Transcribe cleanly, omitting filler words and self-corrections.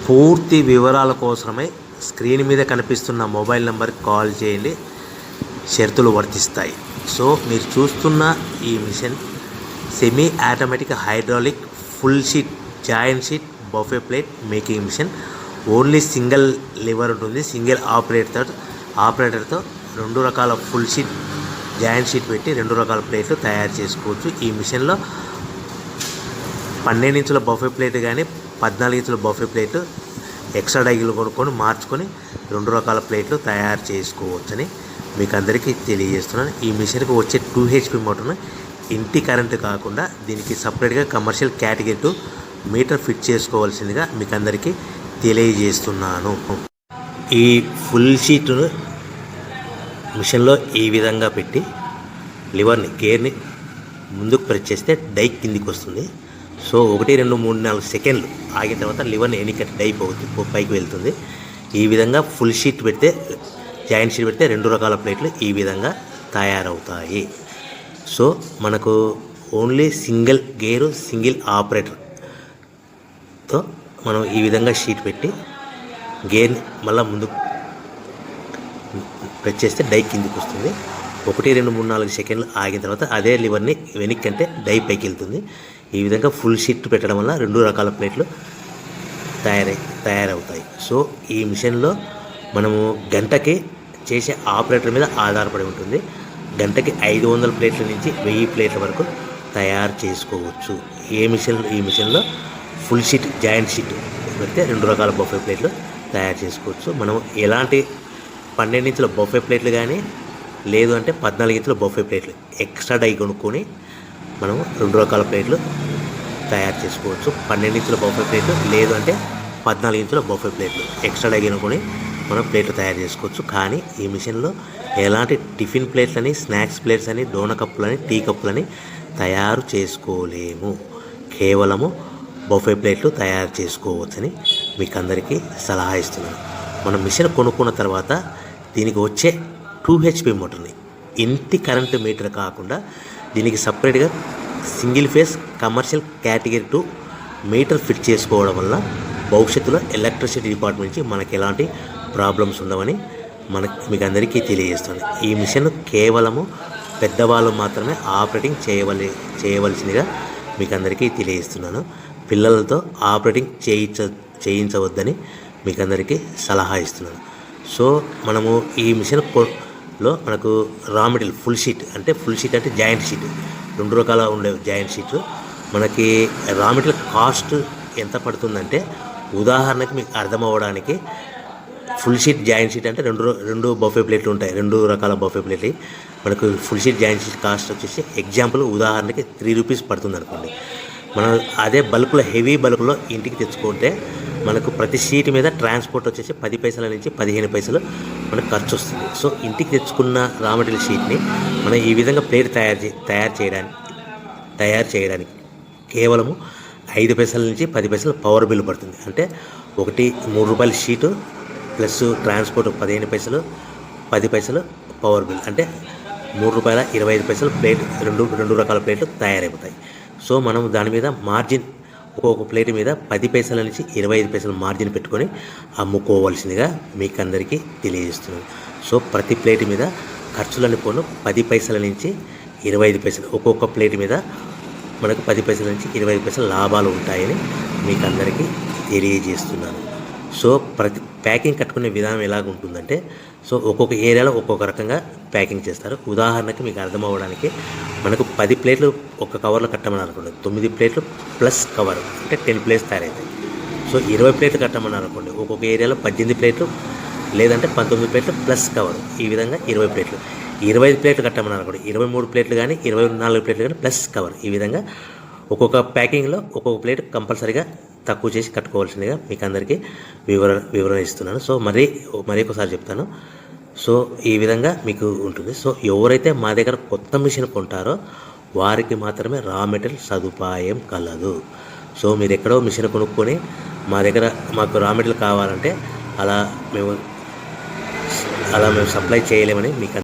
పూర్తి వివరాల కోసమై స్క్రీన్ మీద కనిపిస్తున్న మొబైల్ నెంబర్కి కాల్ చేయండి. షరతులు వర్తిస్తాయి. సో మీరు చూస్తున్న ఈ machine semi automatic hydraulic full sheet joint sheet buffet plate making machine. Only single lever ఉంటుంది. సింగిల్ ఆపరేటర్తో 2 రకాల ఫుల్ షీట్ జాయింట్ షీట్ పెట్టి 2 రకాల ప్లేట్లు తయారు చేసుకోవచ్చు. ఈ మిషన్లో 12 ఇంచుల బఫే ప్లేట్ కానీ 14 ఇంచుల బఫే ప్లేట్ ఎక్స్ట్రా డైలు కొనుక్కొని మార్చుకొని 2 రకాల ప్లేట్లు తయారు చేసుకోవచ్చని మీకు అందరికీ తెలియజేస్తున్నాను. ఈ మిషన్కి వచ్చే 2 HP మోటార్ను ఇంటి కరెంటు కాకుండా దీనికి సపరేట్గా కమర్షియల్ కేటగిరీ 2 మీటర్ ఫిట్ చేసుకోవాల్సిందిగా మీకు అందరికీ తెలియజేస్తున్నాను. ఈ ఫుల్ షీట్ను మిషన్లో ఈ విధంగా పెట్టి లివర్ని గేర్ని ముందుకు ప్రెస్ చేస్తే డై కిందికి వస్తుంది. సో 1 2 3 4 సెకండ్లు ఆగిన తర్వాత లివర్ని ఎన్నికట్టి డై పైకి వెళ్తుంది. ఈ విధంగా ఫుల్ షీట్ పెడితే జాయింట్ షీట్ పెడితే 2 రకాల ప్లేట్లు ఈ విధంగా తయారవుతాయి. సో మనకు ఓన్లీ సింగిల్ గేరు సింగిల్ ఆపరేటర్తో మనం ఈ విధంగా షీట్ పెట్టి గేర్ని మళ్ళీ ముందుకు ప్రెస్ చేస్తే డై కిందికి వస్తుంది. 1 2 3 4 సెకండ్లు ఆగిన తర్వాత అదే లివర్ని వెనక్కి అంటే డై పైకి వెళ్తుంది. ఈ విధంగా ఫుల్ షీట్ పెట్టడం వల్ల 2 రకాల ప్లేట్లు తయారవుతాయి. సో ఈ మిషన్లో మనము గంటకి చేసే ఆపరేటర్ మీద ఆధారపడి ఉంటుంది. గంటకి 500 ప్లేట్ల నుంచి 1000 ప్లేట్ల వరకు తయారు చేసుకోవచ్చు. ఈ మిషన్లో ఫుల్ షీట్ జాయింట్ షీట్ పెడితే 2 రకాల బఫే ప్లేట్లు తయారు చేసుకోవచ్చు. మనం ఎలాంటి 12 ఇంచుల బఫే ప్లేట్లు కానీ లేదు అంటే 14 ఇంచుల బఫే ప్లేట్లు ఎక్స్ట్రా డై కొనుక్కొని మనం 2 రకాల ప్లేట్లు తయారు చేసుకోవచ్చు. 12 ఇంచుల బఫే ప్లేట్లు లేదు అంటే 14 ఇంచుల బఫే ప్లేట్లు ఎక్స్ట్రా డై కొనుక్కొని మనం ప్లేట్లు తయారు చేసుకోవచ్చు. కానీ ఈ మిషన్లో ఎలాంటి టిఫిన్ ప్లేట్లని స్నాక్స్ ప్లేట్స్ అని డోనా కప్పులని టీ కప్పులని తయారు చేసుకోలేము. కేవలము బఫే ప్లేట్లు తయారు చేసుకోవచ్చని మీకు అందరికీ సలహా ఇస్తున్నాను. మనం మిషన్ కొనుక్కున్న తర్వాత దీనికి వచ్చే 2 HP మోటార్ని ఇంటి కరెంటు మీటర్ కాకుండా దీనికి సపరేట్గా single phase commercial category 2 metre fit చేసుకోవడం వల్ల భవిష్యత్తులో ఎలక్ట్రిసిటీ డిపార్ట్మెంట్ నుంచి మనకి ఎలాంటి ప్రాబ్లమ్స్ ఉండవని మీకు అందరికీ తెలియజేస్తుంది. ఈ మిషన్ కేవలము పెద్దవాళ్ళు మాత్రమే ఆపరేటింగ్ చేయవలసిందిగా మీకు అందరికీ తెలియజేస్తున్నాను. పిల్లలతో ఆపరేటింగ్ చేయించవద్దని మీకు అందరికీ సలహా ఇస్తున్నాను. సో మనము ఈ మిషన్లో మనకు రా మెటీరియల్ ఫుల్ షీట్ అంటే జాయింట్ షీట్ 2 రకాల ఉండే జాయింట్ షీట్లు మనకి రా మెటీరియల్ కాస్ట్ ఎంత పడుతుందంటే ఉదాహరణకి మీకు అర్థం అవ్వడానికి ఫుల్ షీట్ జాయింట్ షీట్ అంటే 2 బఫే ప్లేట్లు ఉంటాయి. 2 రకాల బఫే ప్లేట్లు మనకు full sheet joint sheet cost వచ్చేసి ఎగ్జాంపుల్ ఉదాహరణకి 3 రూపీస్ పడుతుంది అనుకోండి. మనం అదే బల్క్లో హెవీ బల్క్లో ఇంటికి తెచ్చుకుంటే మనకు ప్రతి షీట్ మీద ట్రాన్స్పోర్ట్ వచ్చేసి 10 పైసల నుంచి 15 పైసలు మనకు ఖర్చు వస్తుంది. సో ఇంటికి తెచ్చుకున్న రా మెటీరియల్ షీట్ని మనం ఈ విధంగా ప్లేట్ తయారు చేయడానికి కేవలము 5 పైసల నుంచి 10 పైసలు పవర్ బిల్ పడుతుంది. అంటే 3 రూపాయల షీటు ప్లస్ ట్రాన్స్పోర్ట్ 15 పైసలు 10 పైసలు పవర్ బిల్ అంటే 3 రూపాయల 25 పైసలు ప్లేట్ 2 రకాల ప్లేట్లు తయారైపోతాయి. సో మనం దాని మీద మార్జిన్ ఒక్కొక్క ప్లేట్ మీద 10 పైసల నుంచి 25 పైసలు మార్జిన్ పెట్టుకొని అమ్ముకోవాల్సిందిగా మీకు అందరికీ తెలియజేస్తున్నాను. సో ప్రతి ప్లేట్ మీద ఖర్చులని పోను 10 పైసల నుంచి 25 పైసలు ఒక్కొక్క ప్లేట్ మీద మనకు 10 పైసల నుంచి 25 పైసలు లాభాలు ఉంటాయని మీకు అందరికీ తెలియజేస్తున్నాను. సో ప్రతి ప్యాకింగ్ కట్టుకునే విధానం ఎలాగ ఉంటుందంటే సో ఒక్కొక్క ఏరియాలో ఒక్కొక్క రకంగా ప్యాకింగ్ చేస్తారు. ఉదాహరణకి మీకు అర్థం అవ్వడానికి మనకు 10 ప్లేట్లు ఒక కవర్లో కట్టమన్నారనుకోండి 9 ప్లేట్లు ప్లస్ కవర్ అంటే 10 ప్లేట్స్ తయారవుతాయి. సో 20 ప్లేట్లు కట్టమన్నారనుకోండి ఒక్కొక్క ఏరియాలో 18 ప్లేట్లు లేదంటే 19 ప్లేట్లు ప్లస్ కవర్ ఈ విధంగా 20 ప్లేట్లు. 25 ప్లేట్లు కట్టమన్నారనుకోండి 23 ప్లేట్లు కానీ 24 ప్లేట్లు కానీ ప్లస్ కవర్ ఈ విధంగా ఒక్కొక్క ప్యాకింగ్లో ఒక్కొక్క ప్లేట్ కంపల్సరీగా తక్కువ చేసి కట్టుకోవాల్సిందిగా మీకు అందరికీ వివరణ ఇస్తున్నాను. సో మరీ ఒకసారి చెప్తాను. సో ఈ విధంగా మీకు ఉంటుంది. సో ఎవరైతే మా దగ్గర కొత్త మిషన్ కొంటారో వారికి మాత్రమే రా మెటీరియల్ సదుపాయం కలదు. సో మీరు ఎక్కడో మిషన్ కొనుక్కొని మాకు రా మెటీరియల్ కావాలంటే అలా మేము సప్లై చేయలేమని మీకు